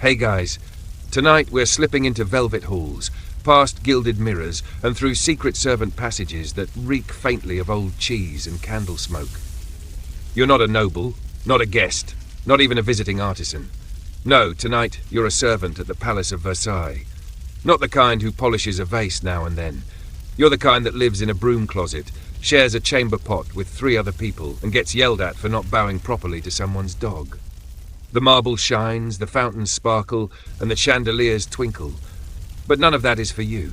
Hey guys, tonight we're slipping into velvet halls, past gilded mirrors, and through secret servant passages that reek faintly of old cheese and candle smoke. You're not a noble, not a guest, not even a visiting artisan. No, tonight you're a servant at the Palace of Versailles. Not the kind who polishes a vase now and then. You're the kind that lives in a broom closet, shares a chamber pot with 3 other people, and gets yelled at for not bowing properly to someone's dog. The marble shines, the fountains sparkle, and the chandeliers twinkle. But none of that is for you.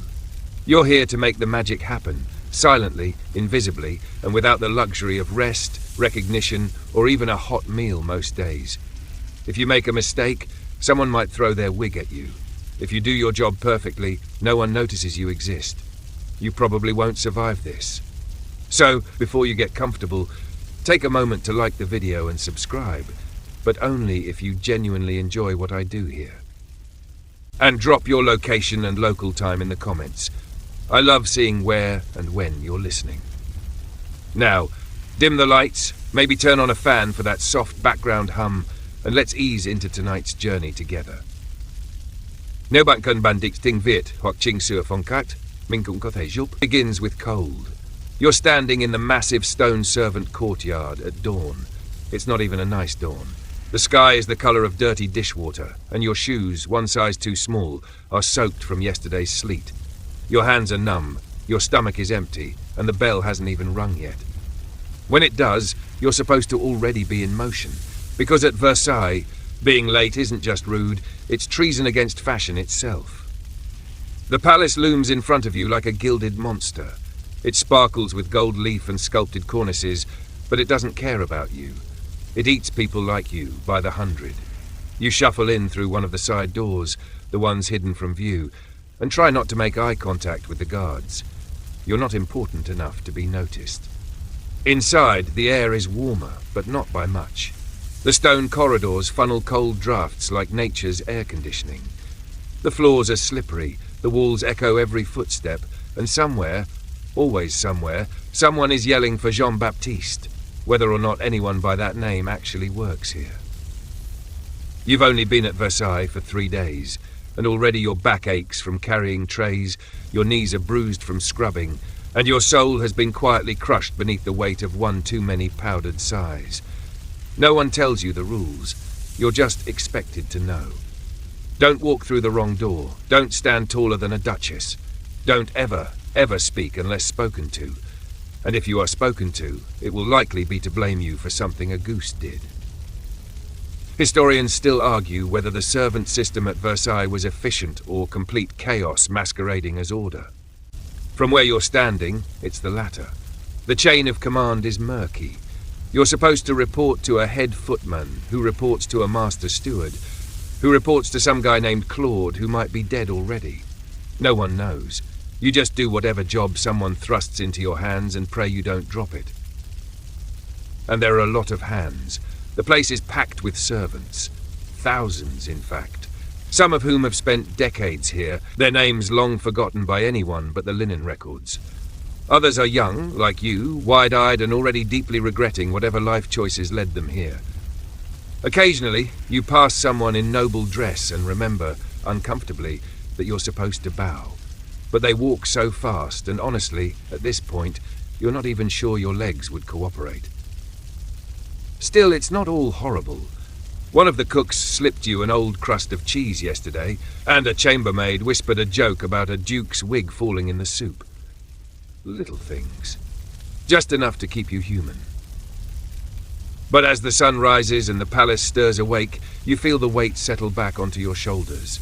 You're here to make the magic happen, silently, invisibly, and without the luxury of rest, recognition, or even a hot meal most days. If you make a mistake, someone might throw their wig at you. If you do your job perfectly, no one notices you exist. You probably won't survive this. So, before you get comfortable, take a moment to like the video and subscribe, but only if you genuinely enjoy what I do here. And drop your location and local time in the comments. I love seeing where and when you're listening. Now, dim the lights, maybe turn on a fan for that soft background hum, and let's ease into tonight's journey together. Nếu bạn cần bản dịch tiếng Việt hoặc chỉnh sửa phong cách, mình cũng có thể giúp. Begins with cold. You're standing in the massive stone servant courtyard at dawn. It's not even a nice dawn. The sky is the color of dirty dishwater, and your shoes, one size too small, are soaked from yesterday's sleet. Your hands are numb, your stomach is empty, and the bell hasn't even rung yet. When it does, you're supposed to already be in motion, because at Versailles, being late isn't just rude, it's treason against fashion itself. The palace looms in front of you like a gilded monster. It sparkles with gold leaf and sculpted cornices, but it doesn't care about you. It eats people like you by the 100. You shuffle in through one of the side doors, the ones hidden from view, and try not to make eye contact with the guards. You're not important enough to be noticed. Inside, the air is warmer, but not by much. The stone corridors funnel cold drafts like nature's air conditioning. The floors are slippery, the walls echo every footstep, and somewhere, always somewhere, someone is yelling for Jean-Baptiste, whether or not anyone by that name actually works here. You've only been at Versailles for 3 days, and already your back aches from carrying trays, your knees are bruised from scrubbing, and your soul has been quietly crushed beneath the weight of one too many powdered sighs. No one tells you the rules. You're just expected to know. Don't walk through the wrong door. Don't stand taller than a duchess. Don't ever speak unless spoken to. And if you are spoken to, it will likely be to blame you for something a goose did. Historians still argue whether the servant system at Versailles was efficient or complete chaos masquerading as order. From where you're standing, it's the latter. The chain of command is murky. You're supposed to report to a head footman, who reports to a master steward, who reports to some guy named Claude who might be dead already. No one knows. You just do whatever job someone thrusts into your hands and pray you don't drop it. And there are a lot of hands. The place is packed with servants. Thousands, in fact. Some of whom have spent decades here, their names long forgotten by anyone but the linen records. Others are young, like you, wide-eyed and already deeply regretting whatever life choices led them here. Occasionally, you pass someone in noble dress and remember, uncomfortably, that you're supposed to bow. But they walk so fast, and honestly, at this point, you're not even sure your legs would cooperate. Still, it's not all horrible. One of the cooks slipped you an old crust of cheese yesterday, and a chambermaid whispered a joke about a duke's wig falling in the soup. Little things. Just enough to keep you human. But as the sun rises and the palace stirs awake, you feel the weight settle back onto your shoulders.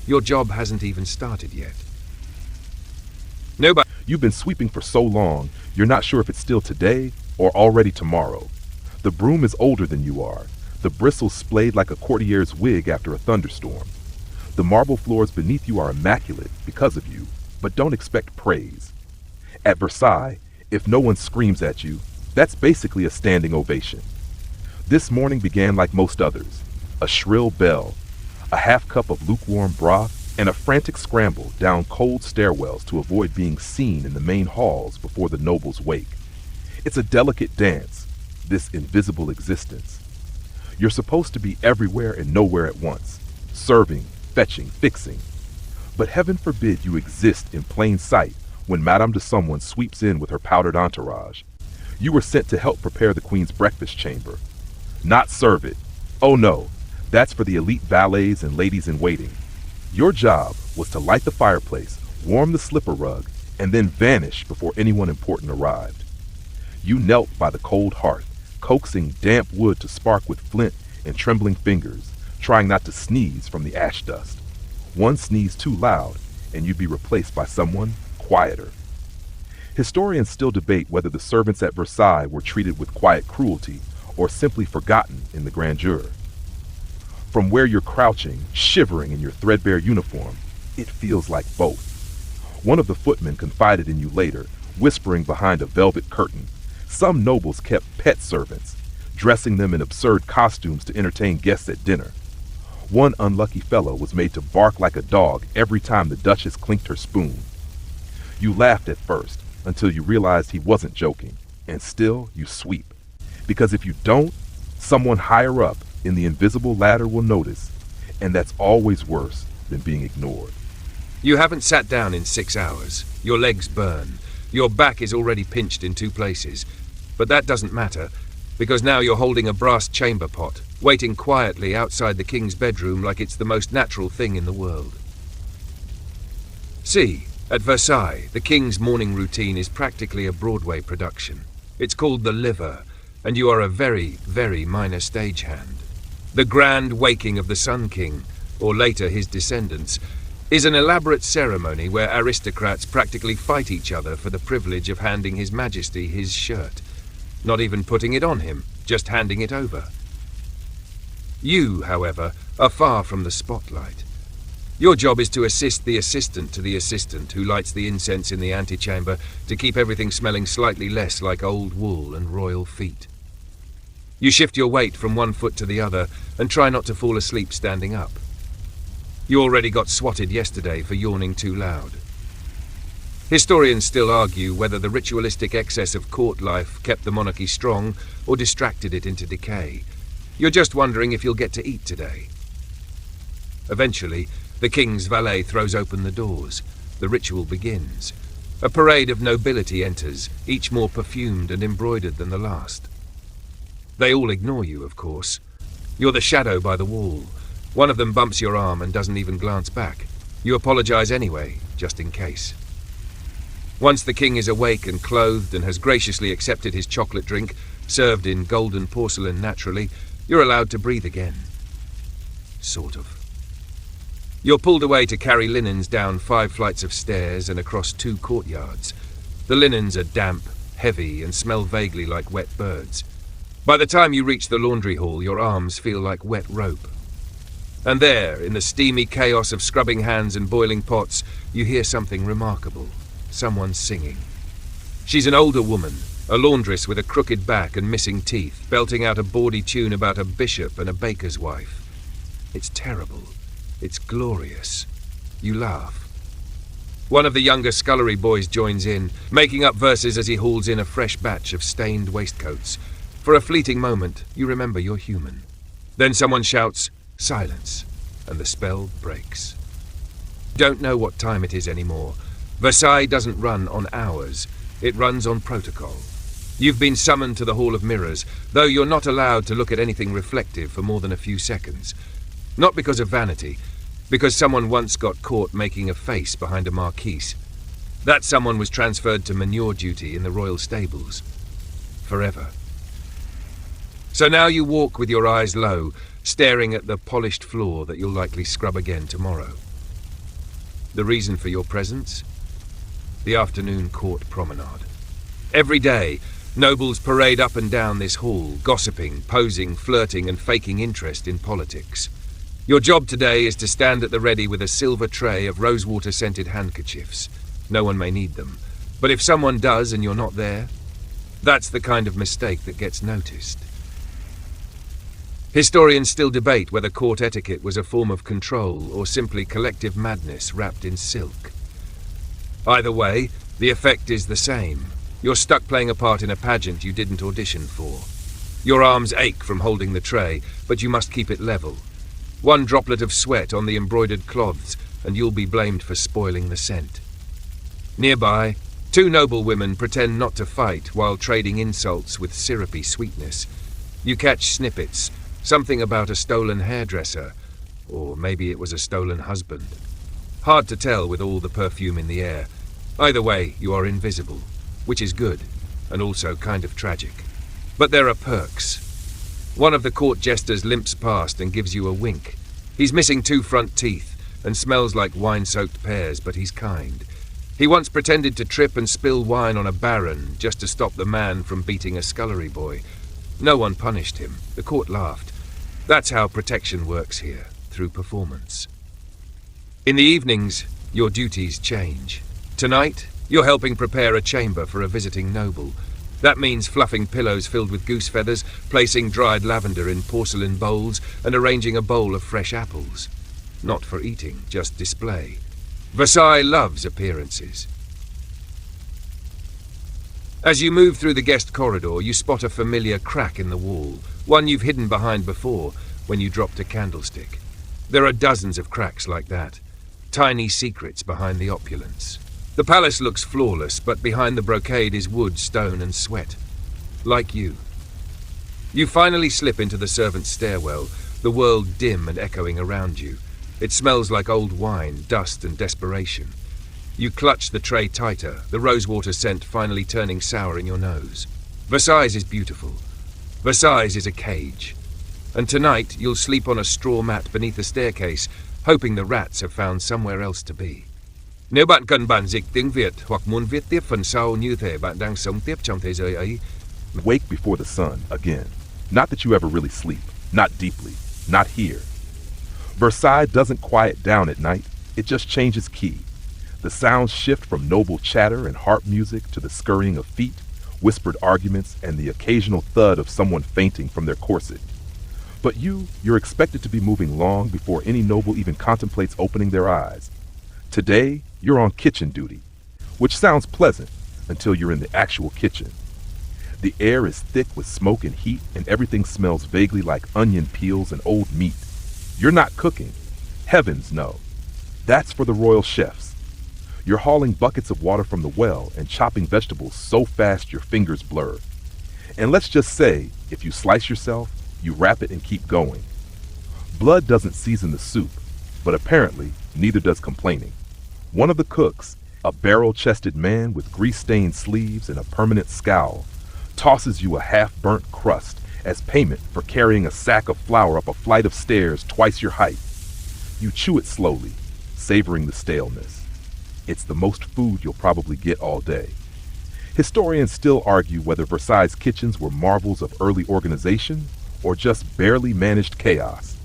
Your job hasn't even started yet. Nobody. You've been sweeping for so long, you're not sure if it's still today or already tomorrow. The broom is older than you are. The bristles splayed like a courtier's wig after a thunderstorm. The marble floors beneath you are immaculate because of you, but don't expect praise. At Versailles, if no one screams at you, that's basically a standing ovation. This morning began like most others. A shrill bell, a half cup of lukewarm broth, and a frantic scramble down cold stairwells to avoid being seen in the main halls before the nobles wake. It's a delicate dance, this invisible existence. You're supposed to be everywhere and nowhere at once, serving, fetching, fixing. But heaven forbid you exist in plain sight when Madame de Someone sweeps in with her powdered entourage. You were sent to help prepare the Queen's breakfast chamber. Not serve it. Oh no, that's for the elite valets and ladies in waiting. Your job was to light the fireplace, warm the slipper rug, and then vanish before anyone important arrived. You knelt by the cold hearth, coaxing damp wood to spark with flint and trembling fingers, trying not to sneeze from the ash dust. One sneeze too loud, and you'd be replaced by someone quieter. Historians still debate whether the servants at Versailles were treated with quiet cruelty or simply forgotten in the grandeur. From where you're crouching, shivering in your threadbare uniform, it feels like both. One of the footmen confided in you later, whispering behind a velvet curtain. Some nobles kept pet servants, dressing them in absurd costumes to entertain guests at dinner. One unlucky fellow was made to bark like a dog every time the Duchess clinked her spoon. You laughed at first, until you realized he wasn't joking, and still you sweep. Because if you don't, someone higher up in the invisible ladder will notice, and that's always worse than being ignored. You haven't sat down in 6 hours. Your legs burn. Your back is already pinched in 2 places. But that doesn't matter, because now you're holding a brass chamber pot, waiting quietly outside the king's bedroom like it's the most natural thing in the world. See, at Versailles, the king's morning routine is practically a Broadway production. It's called The Liver, and you are a very, very minor stagehand. The grand waking of the Sun King, or later his descendants, is an elaborate ceremony where aristocrats practically fight each other for the privilege of handing His Majesty his shirt. Not even putting it on him, just handing it over. You, however, are far from the spotlight. Your job is to assist the assistant to the assistant who lights the incense in the antechamber to keep everything smelling slightly less like old wool and royal feet. You shift your weight from one foot to the other and try not to fall asleep standing up. You already got swatted yesterday for yawning too loud. Historians still argue whether the ritualistic excess of court life kept the monarchy strong or distracted it into decay. You're just wondering if you'll get to eat today. Eventually, the king's valet throws open the doors. The ritual begins. A parade of nobility enters, each more perfumed and embroidered than the last. They all ignore you, of course. You're the shadow by the wall. One of them bumps your arm and doesn't even glance back. You apologize anyway, just in case. Once the king is awake and clothed and has graciously accepted his chocolate drink, served in golden porcelain naturally, you're allowed to breathe again. Sort of. You're pulled away to carry linens down 5 flights of stairs and across 2 courtyards. The linens are damp, heavy, and smell vaguely like wet birds. By the time you reach the laundry hall, your arms feel like wet rope. And there, in the steamy chaos of scrubbing hands and boiling pots, you hear something remarkable. Someone singing. She's an older woman, a laundress with a crooked back and missing teeth, belting out a bawdy tune about a bishop and a baker's wife. It's terrible. It's glorious. You laugh. One of the younger scullery boys joins in, making up verses as he hauls in a fresh batch of stained waistcoats. For a fleeting moment, you remember you're human. Then someone shouts, "Silence," and the spell breaks. You don't know what time it is anymore. Versailles doesn't run on hours. It runs on protocol. You've been summoned to the Hall of Mirrors, though you're not allowed to look at anything reflective for more than a few seconds. Not because of vanity, because someone once got caught making a face behind a marquise. That someone was transferred to manure duty in the royal stables. Forever. So now you walk with your eyes low, staring at the polished floor that you'll likely scrub again tomorrow. The reason for your presence? The afternoon court promenade. Every day, nobles parade up and down this hall, gossiping, posing, flirting, and faking interest in politics. Your job today is to stand at the ready with a silver tray of rosewater-scented handkerchiefs. No one may need them, but if someone does and you're not there, that's the kind of mistake that gets noticed. Historians still debate whether court etiquette was a form of control or simply collective madness wrapped in silk. Either way, the effect is the same. You're stuck playing a part in a pageant you didn't audition for. Your arms ache from holding the tray, but you must keep it level. One droplet of sweat on the embroidered cloths, and you'll be blamed for spoiling the scent. Nearby, two noblewomen pretend not to fight while trading insults with syrupy sweetness. You catch snippets, something about a stolen hairdresser, or maybe it was a stolen husband. Hard to tell with all the perfume in the air. Either way, you are invisible, which is good, and also kind of tragic. But there are perks. One of the court jesters limps past and gives you a wink. He's missing two front teeth and smells like wine-soaked pears, but he's kind. He once pretended to trip and spill wine on a baron just to stop the man from beating a scullery boy. No one punished him. The court laughed. That's how protection works here, through performance. In the evenings, your duties change. Tonight, you're helping prepare a chamber for a visiting noble. That means fluffing pillows filled with goose feathers, placing dried lavender in porcelain bowls, and arranging a bowl of fresh apples. Not for eating, just display. Versailles loves appearances. As you move through the guest corridor, you spot a familiar crack in the wall, one you've hidden behind before when you dropped a candlestick. There are dozens of cracks like that, tiny secrets behind the opulence. The palace looks flawless, but behind the brocade is wood, stone, and sweat. Like you. You finally slip into the servants' stairwell, the world dim and echoing around you. It smells like old wine, dust, and desperation. You clutch the tray tighter, the rosewater scent finally turning sour in your nose. Versailles is beautiful. Versailles is a cage. And tonight you'll sleep on a straw mat beneath the staircase, hoping the rats have found somewhere else to be. Nếu bạn cần bản dịch tiếng Việt hoặc muốn viết tiếp phần sau như thể bạn đang sống tiếp trong thế giới ấy. Wake before the sun, again. Not that you ever really sleep. Not deeply. Not here. Versailles doesn't quiet down at night. It just changes key. The sounds shift from noble chatter and harp music to the scurrying of feet, whispered arguments, and the occasional thud of someone fainting from their corset. But you're expected to be moving long before any noble even contemplates opening their eyes. Today, you're on kitchen duty, which sounds pleasant until you're in the actual kitchen. The air is thick with smoke and heat, and everything smells vaguely like onion peels and old meat. You're not cooking. Heavens, no. That's for the royal chefs. You're hauling buckets of water from the well and chopping vegetables so fast your fingers blur. And let's just say, if you slice yourself, you wrap it and keep going. Blood doesn't season the soup, but apparently neither does complaining. One of the cooks, a barrel-chested man with grease-stained sleeves and a permanent scowl, tosses you a half-burnt crust as payment for carrying a sack of flour up a flight of stairs twice your height. You chew it slowly, savoring the staleness. It's the most food you'll probably get all day. Historians still argue whether Versailles' kitchens were marvels of early organization or just barely managed chaos.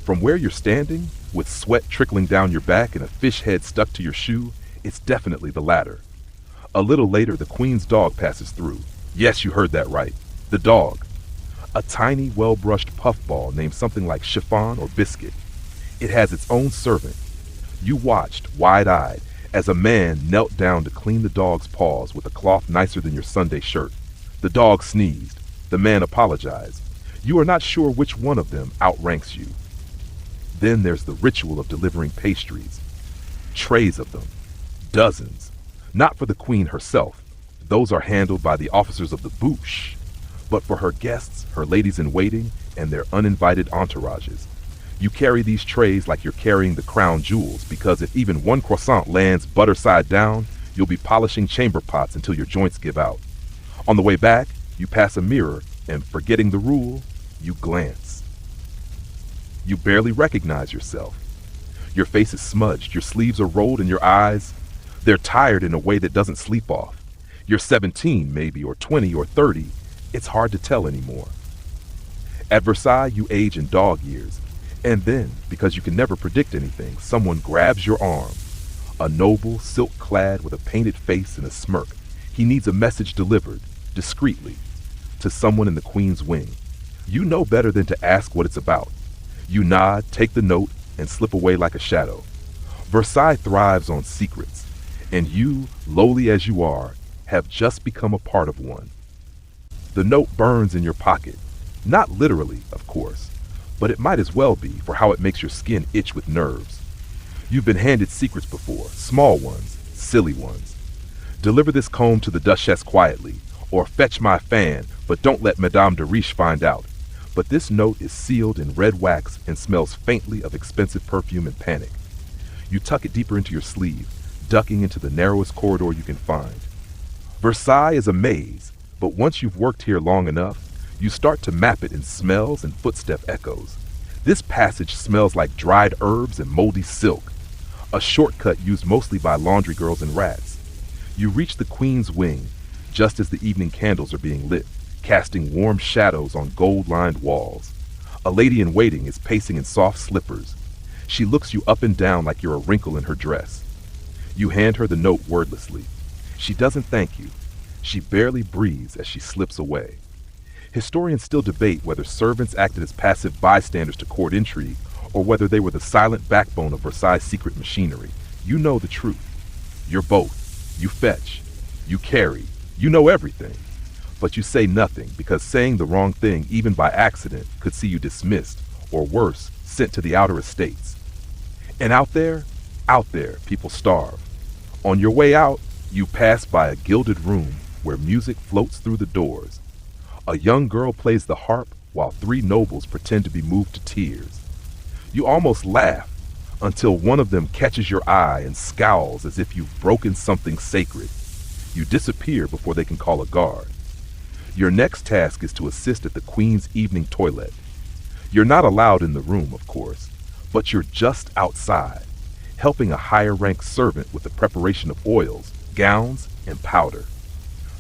From where you're standing, with sweat trickling down your back and a fish head stuck to your shoe, it's definitely the latter. A little later, the Queen's dog passes through. Yes, you heard that right. The dog. A tiny, well-brushed puffball named something like chiffon or biscuit. It has its own servant. You watched, wide-eyed, as a man knelt down to clean the dog's paws with a cloth nicer than your Sunday shirt. The dog sneezed. The man apologized. You are not sure which one of them outranks you. Then there's the ritual of delivering pastries. Trays of them. Dozens. Not for the Queen herself. Those are handled by the officers of the bouche. But for her guests, her ladies-in-waiting, and their uninvited entourages. You carry these trays like you're carrying the crown jewels, because if even one croissant lands butter side down, you'll be polishing chamber pots until your joints give out. On the way back, you pass a mirror, and forgetting the rule, you glance. You barely recognize yourself. Your face is smudged, your sleeves are rolled, and your eyes, they're tired in a way that doesn't sleep off. You're 17, maybe, or 20, or 30. It's hard to tell anymore. At Versailles, you age in dog years. And then, because you can never predict anything, someone grabs your arm. A noble, silk-clad, with a painted face and a smirk. He needs a message delivered, discreetly, to someone in the Queen's wing. You know better than to ask what it's about. You nod, take the note, and slip away like a shadow. Versailles thrives on secrets, and you, lowly as you are, have just become a part of one. The note burns in your pocket. Not literally, of course, but it might as well be for how it makes your skin itch with nerves. You've been handed secrets before, small ones, silly ones. Deliver this comb to the Duchess quietly, or fetch my fan, but don't let Madame de Riche find out. But this note is sealed in red wax and smells faintly of expensive perfume and panic. You tuck it deeper into your sleeve, ducking into the narrowest corridor you can find. Versailles is a maze, but once you've worked here long enough, you start to map it in smells and footstep echoes. This passage smells like dried herbs and moldy silk, a shortcut used mostly by laundry girls and rats. You reach the Queen's wing, just as the evening candles are being lit, casting warm shadows on gold-lined walls. A lady-in-waiting is pacing in soft slippers. She looks you up and down like you're a wrinkle in her dress. You hand her the note wordlessly. She doesn't thank you. She barely breathes as she slips away. Historians still debate whether servants acted as passive bystanders to court intrigue or whether they were the silent backbone of Versailles' secret machinery. You know the truth. You're both. You fetch. You carry. You know everything. But you say nothing because saying the wrong thing, even by accident, could see you dismissed, or worse, sent to the outer estates. And out there, people starve. On your way out, you pass by a gilded room where music floats through the doors. A young girl plays the harp while three nobles pretend to be moved to tears. You almost laugh until one of them catches your eye and scowls as if you've broken something sacred. You disappear before they can call a guard. Your next task is to assist at the Queen's evening toilet. You're not allowed in the room, of course, but you're just outside, helping a higher-ranked servant with the preparation of oils, gowns, and powder.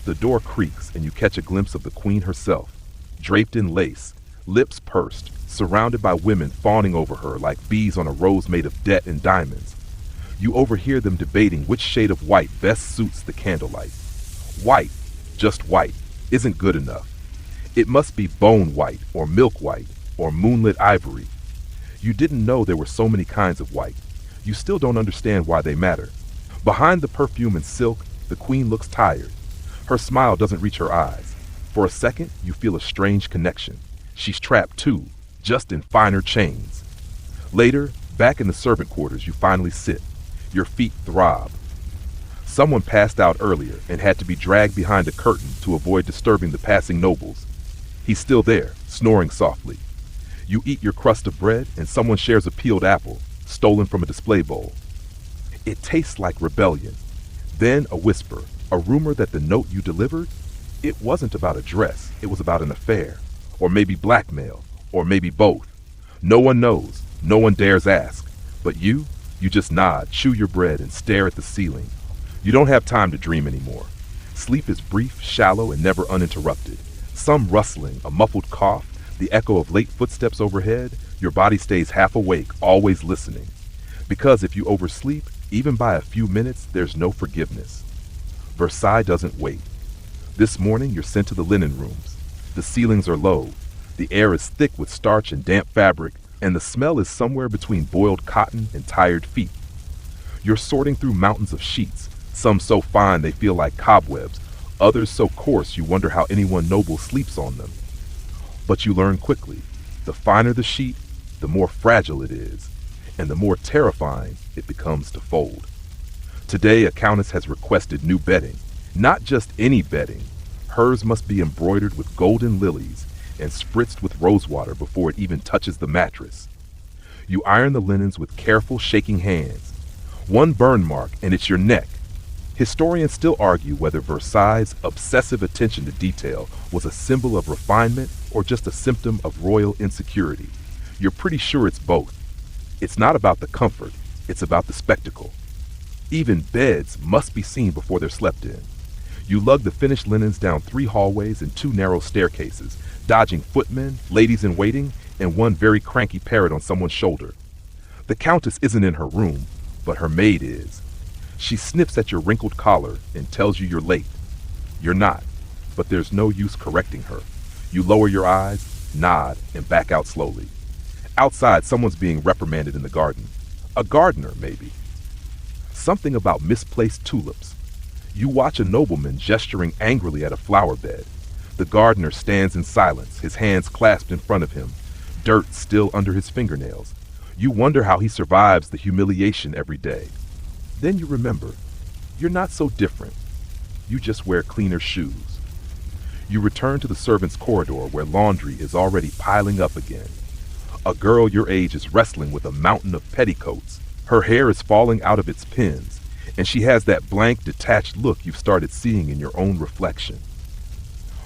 The door creaks and you catch a glimpse of the Queen herself, draped in lace, lips pursed, surrounded by women fawning over her like bees on a rose made of debt and diamonds. You overhear them debating which shade of white best suits the candlelight. White, just white, isn't good enough. It must be bone white or milk white or moonlit ivory. You didn't know there were so many kinds of white. You still don't understand why they matter. Behind the perfume and silk, the Queen looks tired. Her smile doesn't reach her eyes. For a second, you feel a strange connection. She's trapped too, just in finer chains. Later, back in the servant quarters, you finally sit. Your feet throb. Someone passed out earlier and had to be dragged behind a curtain to avoid disturbing the passing nobles. He's still there, snoring softly. You eat your crust of bread and someone shares a peeled apple, stolen from a display bowl. It tastes like rebellion. Then a whisper, a rumor that the note you delivered, it wasn't about a dress, it was about an affair. Or maybe blackmail, or maybe both. No one knows, no one dares ask. But you just nod, chew your bread, and stare at the ceiling. You don't have time to dream anymore. Sleep is brief, shallow, and never uninterrupted. Some rustling, a muffled cough, the echo of late footsteps overhead, your body stays half awake, always listening. Because if you oversleep, even by a few minutes, there's no forgiveness. Versailles doesn't wait. This morning, you're sent to the linen rooms. The ceilings are low. The air is thick with starch and damp fabric, and the smell is somewhere between boiled cotton and tired feet. You're sorting through mountains of sheets, some so fine they feel like cobwebs, others so coarse you wonder how anyone noble sleeps on them. But you learn quickly, the finer the sheet, the more fragile it is, and the more terrifying it becomes to fold. Today, a countess has requested new bedding. Not just any bedding. Hers must be embroidered with golden lilies and spritzed with rosewater before it even touches the mattress. You iron the linens with careful, shaking hands. One burn mark and it's your neck. Historians still argue whether Versailles' obsessive attention to detail was a symbol of refinement or just a symptom of royal insecurity. You're pretty sure it's both. It's not about the comfort, it's about the spectacle. Even beds must be seen before they're slept in. You lug the finished linens down 3 hallways and 2 narrow staircases, dodging footmen, ladies in waiting, and one very cranky parrot on someone's shoulder. The countess isn't in her room, but her maid is. She sniffs at your wrinkled collar and tells you you're late. You're not, but there's no use correcting her. You lower your eyes, nod, and back out slowly. Outside, someone's being reprimanded in the garden. A gardener, maybe. Something about misplaced tulips. You watch a nobleman gesturing angrily at a flower bed. The gardener stands in silence, his hands clasped in front of him, dirt still under his fingernails. You wonder how he survives the humiliation every day. Then you remember, you're not so different. You just wear cleaner shoes. You return to the servants' corridor where laundry is already piling up again. A girl your age is wrestling with a mountain of petticoats. Her hair is falling out of its pins, and she has that blank, detached look you've started seeing in your own reflection.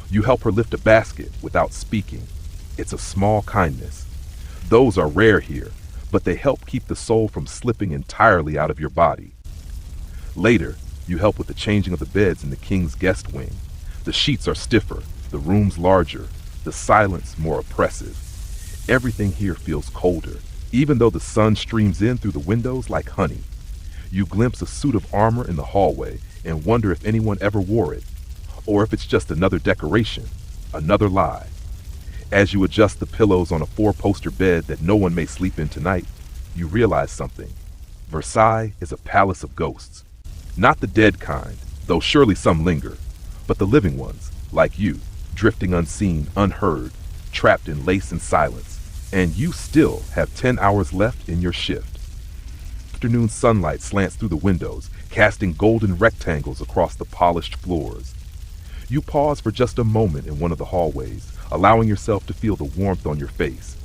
You help her lift a basket without speaking. It's a small kindness. Those are rare here, but they help keep the soul from slipping entirely out of your body. Later, you help with the changing of the beds in the king's guest wing. The sheets are stiffer, the rooms larger, the silence more oppressive. Everything here feels colder, even though the sun streams in through the windows like honey. You glimpse a suit of armor in the hallway and wonder if anyone ever wore it, or if it's just another decoration, another lie. As you adjust the pillows on a four-poster bed that no one may sleep in tonight, you realize something. Versailles is a palace of ghosts. Not the dead kind, though surely some linger, but the living ones, like you, drifting unseen, unheard, trapped in lace and silence. And you still have 10 hours left in your shift. Afternoon sunlight slants through the windows, casting golden rectangles across the polished floors. You pause for just a moment in one of the hallways, allowing yourself to feel the warmth on your face.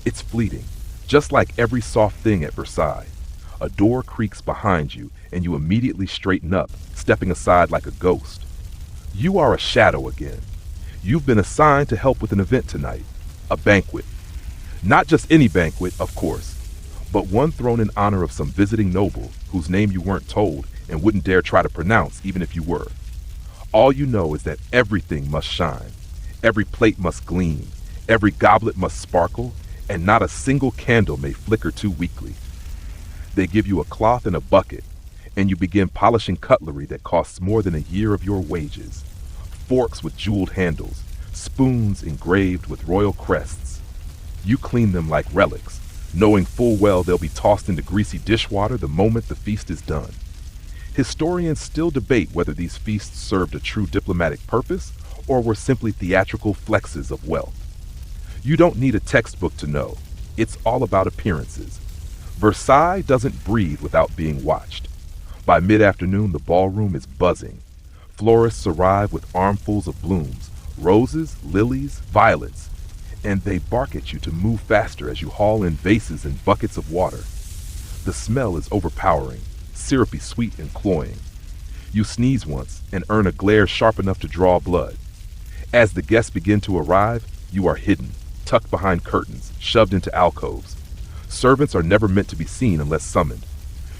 It's fleeting, just like every soft thing at Versailles. A door creaks behind you, and you immediately straighten up, stepping aside like a ghost. You are a shadow again. You've been assigned to help with an event tonight, a banquet. Not just any banquet, of course, but one thrown in honor of some visiting noble whose name you weren't told and wouldn't dare try to pronounce even if you were. All you know is that everything must shine, every plate must gleam, every goblet must sparkle, and not a single candle may flicker too weakly. They give you a cloth and a bucket, and you begin polishing cutlery that costs more than a year of your wages. Forks with jeweled handles, spoons engraved with royal crests. You clean them like relics, knowing full well they'll be tossed into greasy dishwater the moment the feast is done. Historians still debate whether these feasts served a true diplomatic purpose or were simply theatrical flexes of wealth. You don't need a textbook to know. It's all about appearances. Versailles doesn't breathe without being watched. By mid-afternoon, the ballroom is buzzing. Florists arrive with armfuls of blooms, roses, lilies, violets, and they bark at you to move faster as you haul in vases and buckets of water. The smell is overpowering, syrupy sweet and cloying. You sneeze once and earn a glare sharp enough to draw blood. As the guests begin to arrive, you are hidden, tucked behind curtains, shoved into alcoves. Servants are never meant to be seen unless summoned.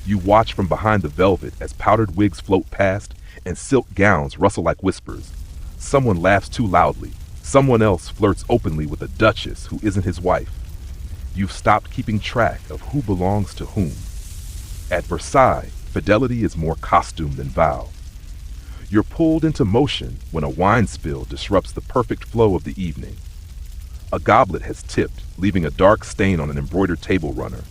You watch from behind the velvet as powdered wigs float past and silk gowns rustle like whispers. Someone laughs too loudly. Someone else flirts openly with a duchess who isn't his wife. You've stopped keeping track of who belongs to whom. At Versailles, fidelity is more costume than vow. You're pulled into motion when a wine spill disrupts the perfect flow of the evening. A goblet has tipped, leaving a dark stain on an embroidered table runner.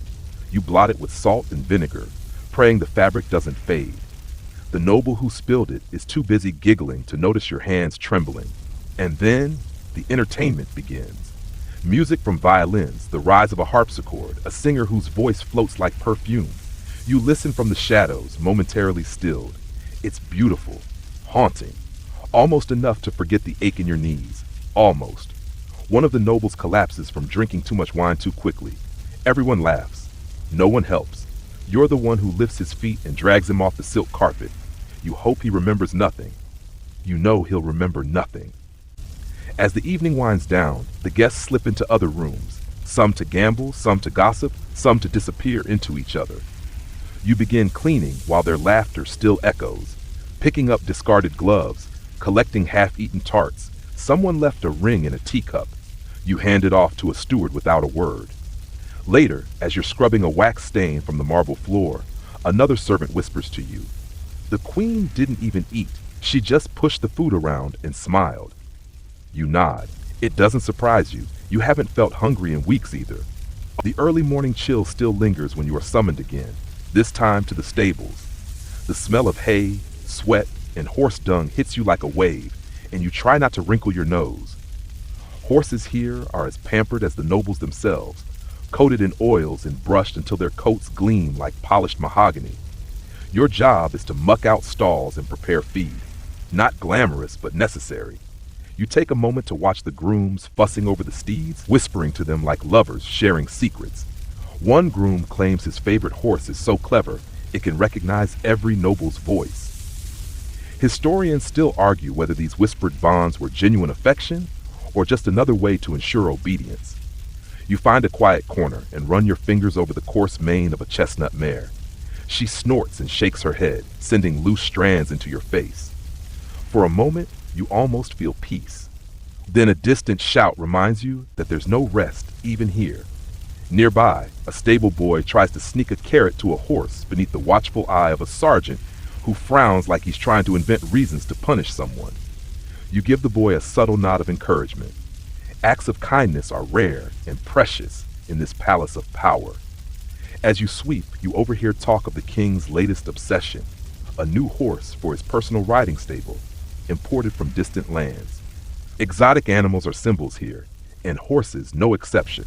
You blot it with salt and vinegar, praying the fabric doesn't fade. The noble who spilled it is too busy giggling to notice your hands trembling. And then, the entertainment begins. Music from violins, the rise of a harpsichord, a singer whose voice floats like perfume. You listen from the shadows, momentarily stilled. It's beautiful, haunting, almost enough to forget the ache in your knees. Almost. One of the nobles collapses from drinking too much wine too quickly. Everyone laughs. No one helps. You're the one who lifts his feet and drags him off the silk carpet. You hope he remembers nothing. You know he'll remember nothing. As the evening winds down, the guests slip into other rooms, some to gamble, some to gossip, some to disappear into each other. You begin cleaning while their laughter still echoes, picking up discarded gloves, collecting half-eaten tarts. Someone left a ring in a teacup. You hand it off to a steward without a word. Later, as you're scrubbing a wax stain from the marble floor, another servant whispers to you, "The queen didn't even eat. She just pushed the food around and smiled." You nod. It doesn't surprise you. You haven't felt hungry in weeks either. The early morning chill still lingers when you are summoned again, this time to the stables. The smell of hay, sweat, and horse dung hits you like a wave, and you try not to wrinkle your nose. Horses here are as pampered as the nobles themselves, coated in oils and brushed until their coats gleam like polished mahogany. Your job is to muck out stalls and prepare feed. Not glamorous, but necessary. You take a moment to watch the grooms fussing over the steeds, whispering to them like lovers sharing secrets. One groom claims his favorite horse is so clever it can recognize every noble's voice. Historians still argue whether these whispered bonds were genuine affection or just another way to ensure obedience. You find a quiet corner and run your fingers over the coarse mane of a chestnut mare. She snorts and shakes her head, sending loose strands into your face. For a moment, you almost feel peace. Then a distant shout reminds you that there's no rest even here. Nearby, a stable boy tries to sneak a carrot to a horse beneath the watchful eye of a sergeant who frowns like he's trying to invent reasons to punish someone. You give the boy a subtle nod of encouragement. Acts of kindness are rare and precious in this palace of power. As you sweep, you overhear talk of the king's latest obsession, a new horse for his personal riding stable, imported from distant lands. Exotic animals are symbols here, and horses no exception.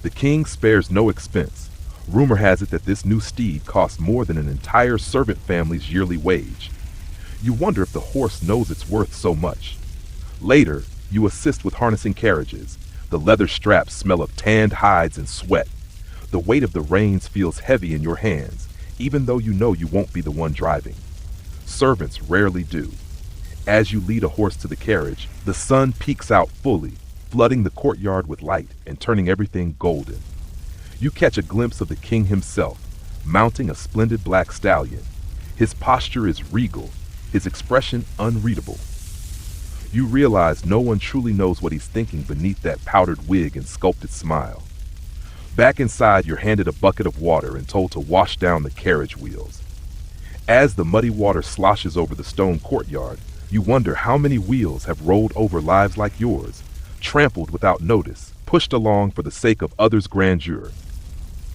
The king spares no expense. Rumor has it that this new steed costs more than an entire servant family's yearly wage. You wonder if the horse knows its worth so much. Later, you assist with harnessing carriages. The leather straps smell of tanned hides and sweat. The weight of the reins feels heavy in your hands, even though you know you won't be the one driving. Servants rarely do. As you lead a horse to the carriage, the sun peeks out fully, flooding the courtyard with light and turning everything golden. You catch a glimpse of the king himself, mounting a splendid black stallion. His posture is regal, his expression unreadable. You realize no one truly knows what he's thinking beneath that powdered wig and sculpted smile. Back inside, you're handed a bucket of water and told to wash down the carriage wheels. As the muddy water sloshes over the stone courtyard, you wonder how many wheels have rolled over lives like yours, trampled without notice, pushed along for the sake of others' grandeur.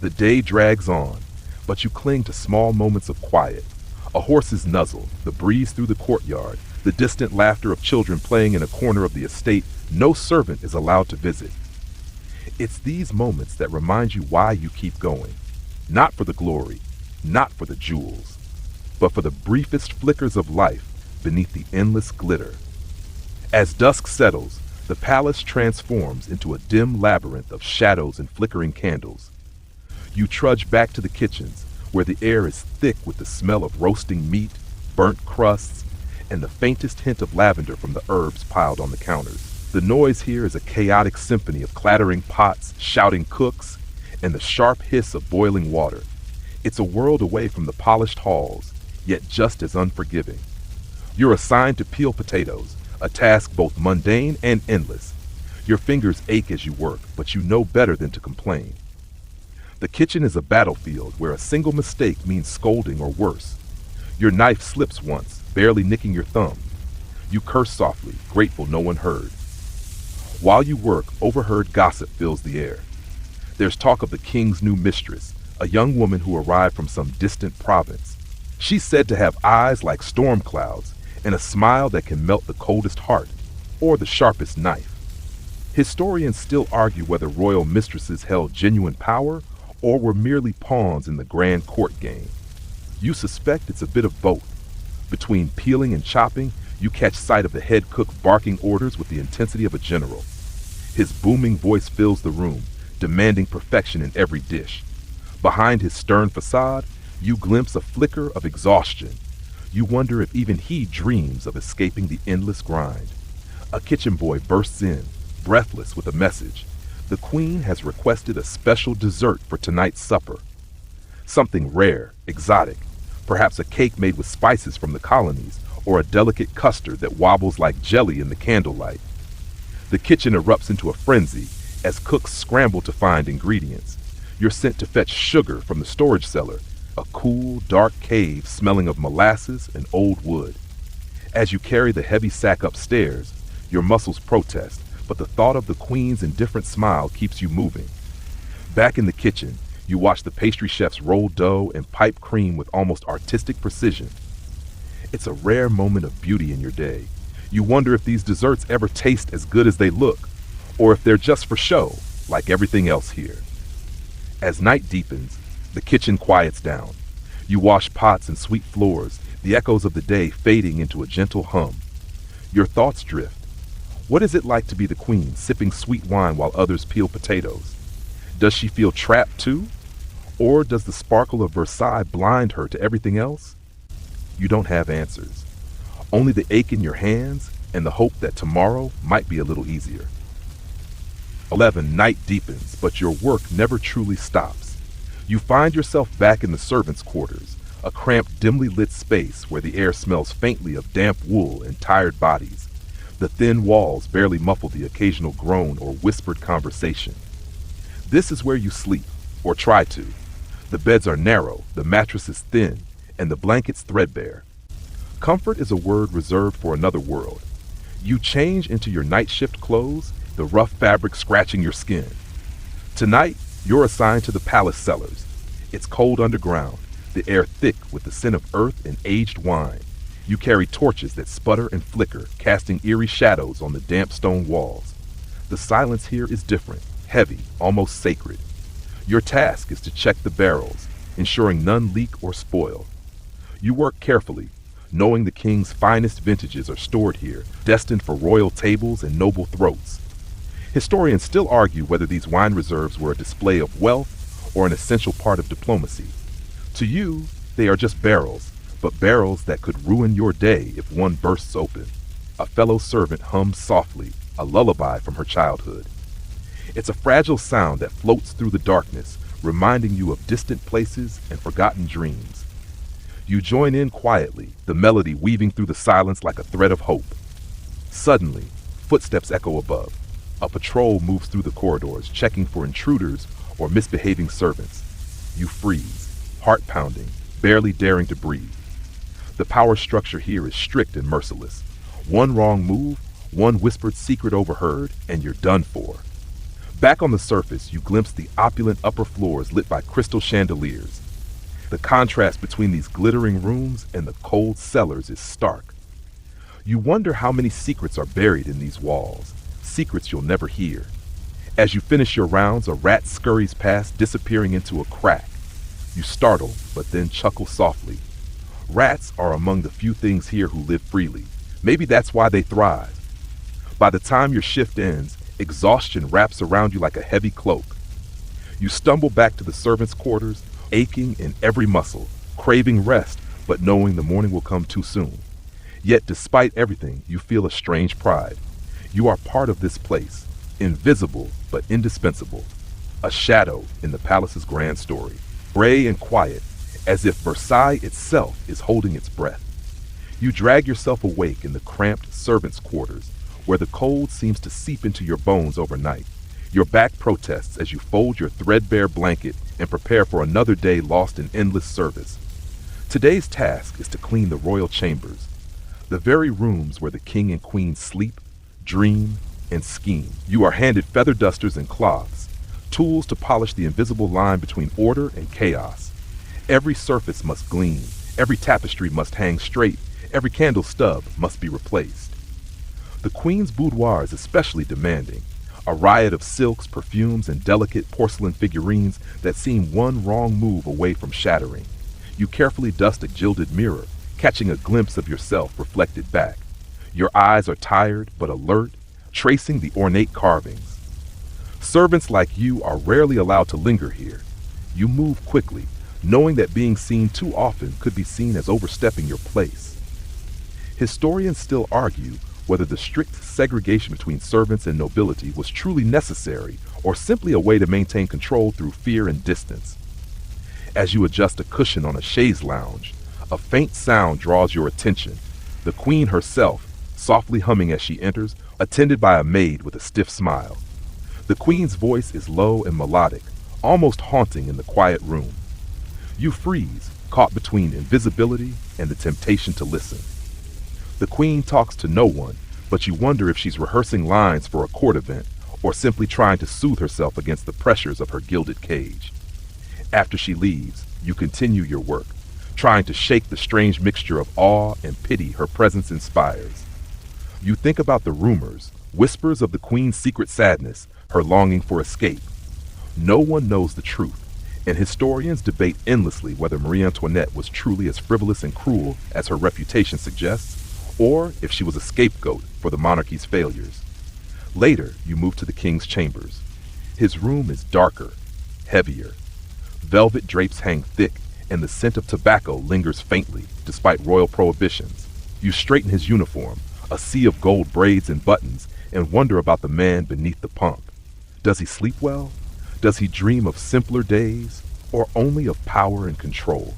The day drags on, but you cling to small moments of quiet. A horse's nuzzle, the breeze through the courtyard, the distant laughter of children playing in a corner of the estate no servant is allowed to visit. It's these moments that remind you why you keep going. Not for the glory, not for the jewels, but for the briefest flickers of life beneath the endless glitter. As dusk settles, the palace transforms into a dim labyrinth of shadows and flickering candles. You trudge back to the kitchens, where the air is thick with the smell of roasting meat, burnt crusts, and the faintest hint of lavender from the herbs piled on the counters. The noise here is a chaotic symphony of clattering pots, shouting cooks, and the sharp hiss of boiling water. It's a world away from the polished halls, yet just as unforgiving. You're assigned to peel potatoes, a task both mundane and endless. Your fingers ache as you work, but you know better than to complain. The kitchen is a battlefield where a single mistake means scolding or worse. Your knife slips once, barely nicking your thumb. You curse softly, grateful no one heard. While you work, overheard gossip fills the air. There's talk of the king's new mistress, a young woman who arrived from some distant province. She's said to have eyes like storm clouds and a smile that can melt the coldest heart or the sharpest knife. Historians still argue whether royal mistresses held genuine power or were merely pawns in the grand court game. You suspect it's a bit of both. Between peeling and chopping, you catch sight of the head cook barking orders with the intensity of a general. His booming voice fills the room, demanding perfection in every dish. Behind his stern facade, you glimpse a flicker of exhaustion. You wonder if even he dreams of escaping the endless grind. A kitchen boy bursts in, breathless with a message. The queen has requested a special dessert for tonight's supper. Something rare, exotic, perhaps a cake made with spices from the colonies, or a delicate custard that wobbles like jelly in the candlelight. The kitchen erupts into a frenzy as cooks scramble to find ingredients. You're sent to fetch sugar from the storage cellar, a cool, dark cave smelling of molasses and old wood. As you carry the heavy sack upstairs, your muscles protest, but the thought of the queen's indifferent smile keeps you moving. Back in the kitchen, you watch the pastry chefs roll dough and pipe cream with almost artistic precision. It's a rare moment of beauty in your day. You wonder if these desserts ever taste as good as they look, or if they're just for show, like everything else here. As night deepens, the kitchen quiets down. You wash pots and sweep floors, the echoes of the day fading into a gentle hum. Your thoughts drift. What is it like to be the queen, sipping sweet wine while others peel potatoes? Does she feel trapped too? Or does the sparkle of Versailles blind her to everything else? You don't have answers. Only the ache in your hands and the hope that tomorrow might be a little easier. 11. Night deepens, but your work never truly stops. You find yourself back in the servants' quarters, a cramped, dimly lit space where the air smells faintly of damp wool and tired bodies. The thin walls barely muffle the occasional groan or whispered conversation. This is where you sleep, or try to. The beds are narrow, the mattress is thin, and the blankets threadbare. Comfort is a word reserved for another world. You change into your night shift clothes, the rough fabric scratching your skin. Tonight, you're assigned to the palace cellars. It's cold underground, the air thick with the scent of earth and aged wine. You carry torches that sputter and flicker, casting eerie shadows on the damp stone walls. The silence here is different, heavy, almost sacred. Your task is to check the barrels, ensuring none leak or spoil. You work carefully, knowing the king's finest vintages are stored here, destined for royal tables and noble throats. Historians still argue whether these wine reserves were a display of wealth or an essential part of diplomacy. To you, they are just barrels, but barrels that could ruin your day if one bursts open. A fellow servant hums softly, a lullaby from her childhood. It's a fragile sound that floats through the darkness, reminding you of distant places and forgotten dreams. You join in quietly, the melody weaving through the silence like a thread of hope. Suddenly, footsteps echo above. A patrol moves through the corridors, checking for intruders or misbehaving servants. You freeze, heart pounding, barely daring to breathe. The power structure here is strict and merciless. One wrong move, one whispered secret overheard, and you're done for. Back on the surface, you glimpse the opulent upper floors lit by crystal chandeliers. The contrast between these glittering rooms and the cold cellars is stark. You wonder how many secrets are buried in these walls, secrets you'll never hear. As you finish your rounds, a rat scurries past, disappearing into a crack. You startle, but then chuckle softly. Rats are among the few things here who live freely. Maybe that's why they thrive. By the time your shift ends, exhaustion wraps around you like a heavy cloak. You stumble back to the servants' quarters, aching in every muscle, craving rest, but knowing the morning will come too soon. Yet despite everything, you feel a strange pride. You are part of this place, invisible but indispensable, a shadow in the palace's grand story, gray and quiet, as if Versailles itself is holding its breath. You drag yourself awake in the cramped servants' quarters, where the cold seems to seep into your bones overnight. Your back protests as you fold your threadbare blanket and prepare for another day lost in endless service. Today's task is to clean the royal chambers, the very rooms where the king and queen sleep, dream, and scheme. You are handed feather dusters and cloths, tools to polish the invisible line between order and chaos. Every surface must gleam, every tapestry must hang straight, every candle stub must be replaced. The queen's boudoir is especially demanding, a riot of silks, perfumes, and delicate porcelain figurines that seem one wrong move away from shattering. You carefully dust a gilded mirror, catching a glimpse of yourself reflected back. Your eyes are tired but alert, tracing the ornate carvings. Servants like you are rarely allowed to linger here. You move quickly, knowing that being seen too often could be seen as overstepping your place. Historians still argue whether the strict segregation between servants and nobility was truly necessary or simply a way to maintain control through fear and distance. As you adjust a cushion on a chaise lounge, a faint sound draws your attention. The queen herself, softly humming as she enters, attended by a maid with a stiff smile. The queen's voice is low and melodic, almost haunting in the quiet room. You freeze, caught between invisibility and the temptation to listen. The queen talks to no one, but you wonder if she's rehearsing lines for a court event or simply trying to soothe herself against the pressures of her gilded cage. After she leaves, you continue your work, trying to shake the strange mixture of awe and pity her presence inspires. You think about the rumors, whispers of the queen's secret sadness, her longing for escape. No one knows the truth, and historians debate endlessly whether Marie Antoinette was truly as frivolous and cruel as her reputation suggests, or if she was a scapegoat for the monarchy's failures. Later, you move to the king's chambers. His room is darker, heavier. Velvet drapes hang thick, and the scent of tobacco lingers faintly, despite royal prohibitions. You straighten his uniform, a sea of gold braids and buttons, and wonder about the man beneath the pomp. Does he sleep well? Does he dream of simpler days, or only of power and control?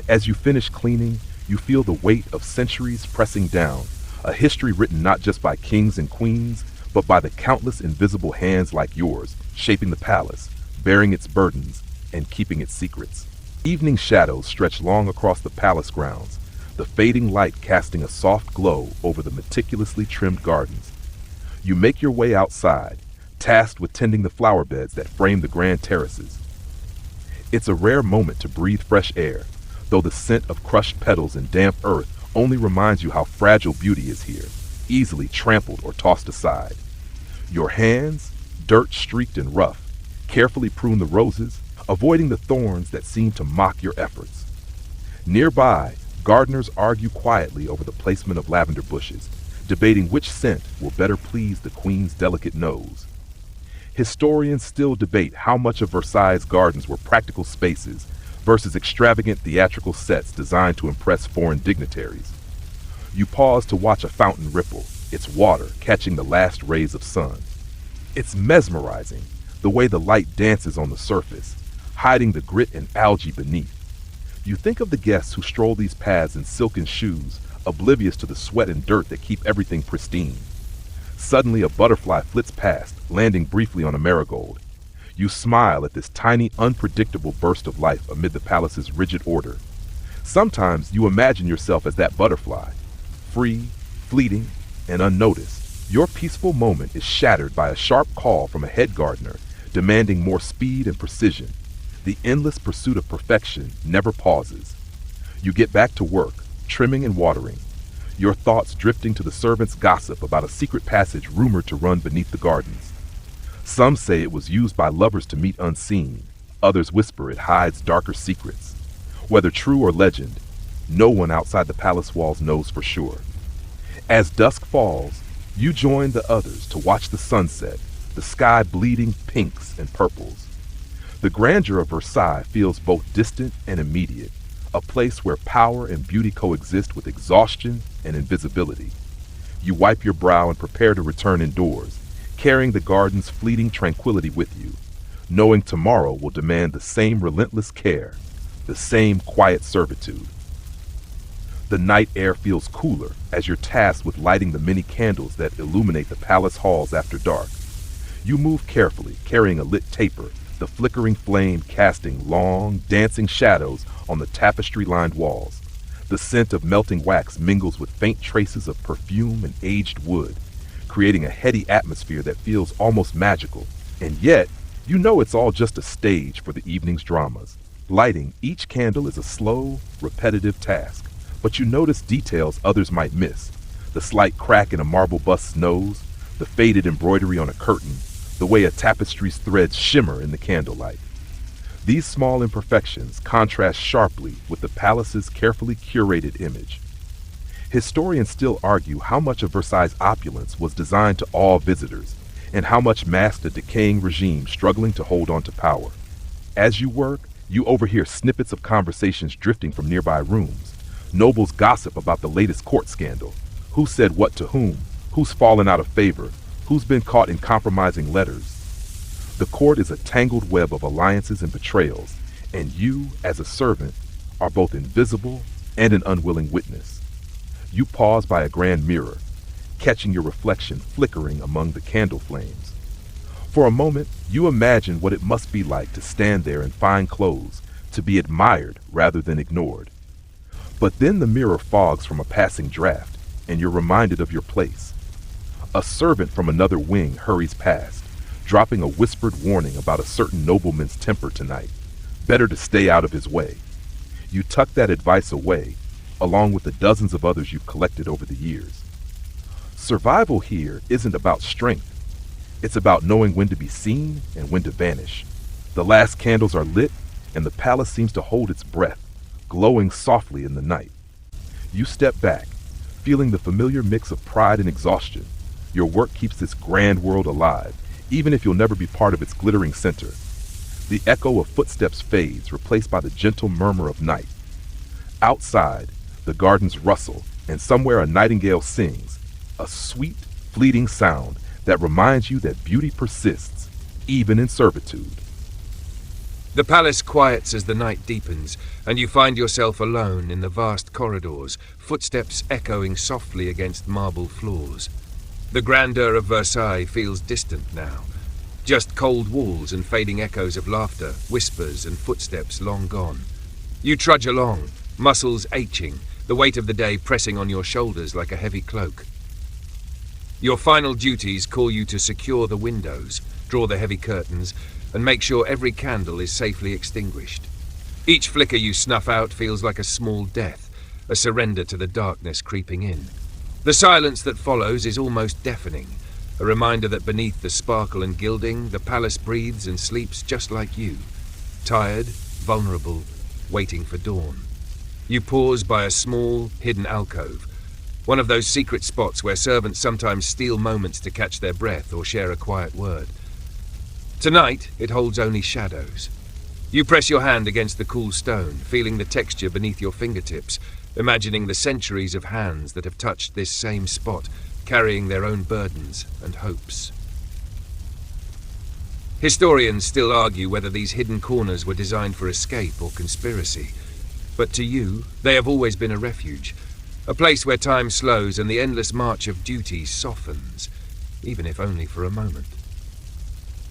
As you finish cleaning, you feel the weight of centuries pressing down, a history written not just by kings and queens, but by the countless invisible hands like yours, shaping the palace, bearing its burdens, and keeping its secrets. Evening shadows stretch long across the palace grounds, the fading light casting a soft glow over the meticulously trimmed gardens. You make your way outside, tasked with tending the flower beds that frame the grand terraces. It's a rare moment to breathe fresh air, though the scent of crushed petals and damp earth only reminds you how fragile beauty is here, easily trampled or tossed aside. Your hands, dirt-streaked and rough, carefully prune the roses, avoiding the thorns that seem to mock your efforts. Nearby, gardeners argue quietly over the placement of lavender bushes, debating which scent will better please the queen's delicate nose. Historians still debate how much of Versailles' gardens were practical spaces versus extravagant theatrical sets designed to impress foreign dignitaries. You pause to watch a fountain ripple, its water catching the last rays of sun. It's mesmerizing, the way the light dances on the surface, hiding the grit and algae beneath. You think of the guests who stroll these paths in silken shoes, oblivious to the sweat and dirt that keep everything pristine. Suddenly, a butterfly flits past, landing briefly on a marigold. You smile at this tiny, unpredictable burst of life amid the palace's rigid order. Sometimes you imagine yourself as that butterfly, free, fleeting, and unnoticed. Your peaceful moment is shattered by a sharp call from a head gardener, demanding more speed and precision. The endless pursuit of perfection never pauses. You get back to work, trimming and watering, your thoughts drifting to the servants' gossip about a secret passage rumored to run beneath the gardens. Some say it was used by lovers to meet unseen. Others whisper it hides darker secrets. Whether true or legend, no one outside the palace walls knows for sure. As dusk falls, you join the others to watch the sunset, the sky bleeding pinks and purples. The grandeur of Versailles feels both distant and immediate, a place where power and beauty coexist with exhaustion and invisibility. You wipe your brow and prepare to return indoors, carrying the garden's fleeting tranquility with you, knowing tomorrow will demand the same relentless care, the same quiet servitude. The night air feels cooler as you're tasked with lighting the many candles that illuminate the palace halls after dark. You move carefully, carrying a lit taper, the flickering flame casting long, dancing shadows on the tapestry-lined walls. The scent of melting wax mingles with faint traces of perfume and aged wood, creating a heady atmosphere that feels almost magical. And yet, you know it's all just a stage for the evening's dramas. Lighting each candle is a slow, repetitive task, but you notice details others might miss. The slight crack in a marble bust's nose, the faded embroidery on a curtain, the way a tapestry's threads shimmer in the candlelight. These small imperfections contrast sharply with the palace's carefully curated image. Historians still argue how much of Versailles' opulence was designed to awe visitors, and how much masked a decaying regime struggling to hold on to power. As you work, you overhear snippets of conversations drifting from nearby rooms. Nobles gossip about the latest court scandal, who said what to whom, who's fallen out of favor, who's been caught in compromising letters. The court is a tangled web of alliances and betrayals, and you, as a servant, are both invisible and an unwilling witness. You pause by a grand mirror, catching your reflection flickering among the candle flames. For a moment, you imagine what it must be like to stand there in fine clothes, to be admired rather than ignored. But then the mirror fogs from a passing draft, and you're reminded of your place. A servant from another wing hurries past, dropping a whispered warning about a certain nobleman's temper tonight. Better to stay out of his way. You tuck that advice away, along with the dozens of others you've collected over the years. Survival here isn't about strength. It's about knowing when to be seen and when to vanish. The last candles are lit, and the palace seems to hold its breath, glowing softly in the night. You step back, feeling the familiar mix of pride and exhaustion. Your work keeps this grand world alive, even if you'll never be part of its glittering center. The echo of footsteps fades, replaced by the gentle murmur of night. Outside, the gardens rustle, and somewhere a nightingale sings, a sweet, fleeting sound that reminds you that beauty persists, even in servitude. The palace quiets as the night deepens, and you find yourself alone in the vast corridors, footsteps echoing softly against marble floors. The grandeur of Versailles feels distant now. Just cold walls and fading echoes of laughter, whispers and footsteps long gone. You trudge along, muscles aching, the weight of the day pressing on your shoulders like a heavy cloak. Your final duties call you to secure the windows, draw the heavy curtains, and make sure every candle is safely extinguished. Each flicker you snuff out feels like a small death, a surrender to the darkness creeping in. The silence that follows is almost deafening, a reminder that beneath the sparkle and gilding, the palace breathes and sleeps just like you, tired, vulnerable, waiting for dawn. You pause by a small, hidden alcove, one of those secret spots where servants sometimes steal moments to catch their breath or share a quiet word. Tonight, it holds only shadows. You press your hand against the cool stone, feeling the texture beneath your fingertips, imagining the centuries of hands that have touched this same spot, carrying their own burdens and hopes. Historians still argue whether these hidden corners were designed for escape or conspiracy, but to you, they have always been a refuge, a place where time slows and the endless march of duty softens, even if only for a moment.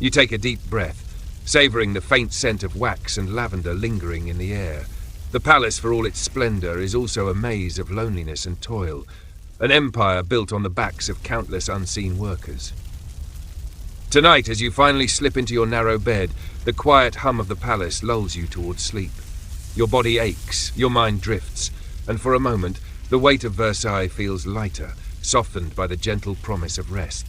You take a deep breath, savoring the faint scent of wax and lavender lingering in the air. The palace, for all its splendor, is also a maze of loneliness and toil, an empire built on the backs of countless unseen workers. Tonight, as you finally slip into your narrow bed, the quiet hum of the palace lulls you towards sleep. Your body aches, your mind drifts, and for a moment, the weight of Versailles feels lighter, softened by the gentle promise of rest.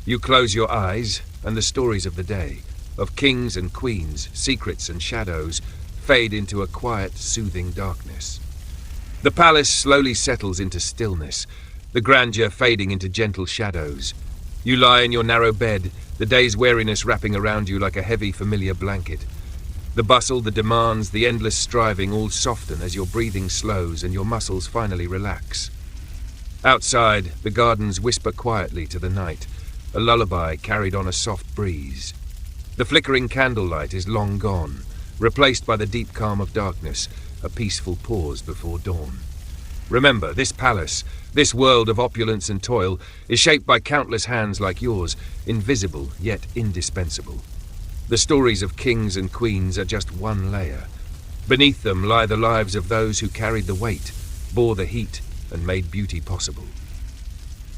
You close your eyes, and the stories of the day, of kings and queens, secrets and shadows, fade into a quiet, soothing darkness. The palace slowly settles into stillness, the grandeur fading into gentle shadows. You lie in your narrow bed, the day's weariness wrapping around you like a heavy, familiar blanket. The bustle, the demands, the endless striving all soften as your breathing slows and your muscles finally relax. Outside, the gardens whisper quietly to the night, a lullaby carried on a soft breeze. The flickering candlelight is long gone, replaced by the deep calm of darkness, a peaceful pause before dawn. Remember, this palace, this world of opulence and toil, is shaped by countless hands like yours, invisible yet indispensable. The stories of kings and queens are just one layer. Beneath them lie the lives of those who carried the weight, bore the heat, and made beauty possible.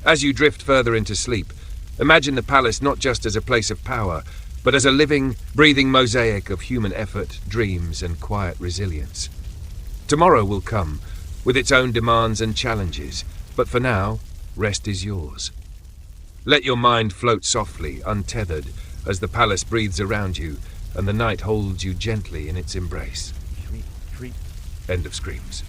As you drift further into sleep, imagine the palace not just as a place of power, but as a living, breathing mosaic of human effort, dreams, and quiet resilience. Tomorrow will come, with its own demands and challenges, but for now, rest is yours. Let your mind float softly, untethered, as the palace breathes around you, and the night holds you gently in its embrace. End of screams.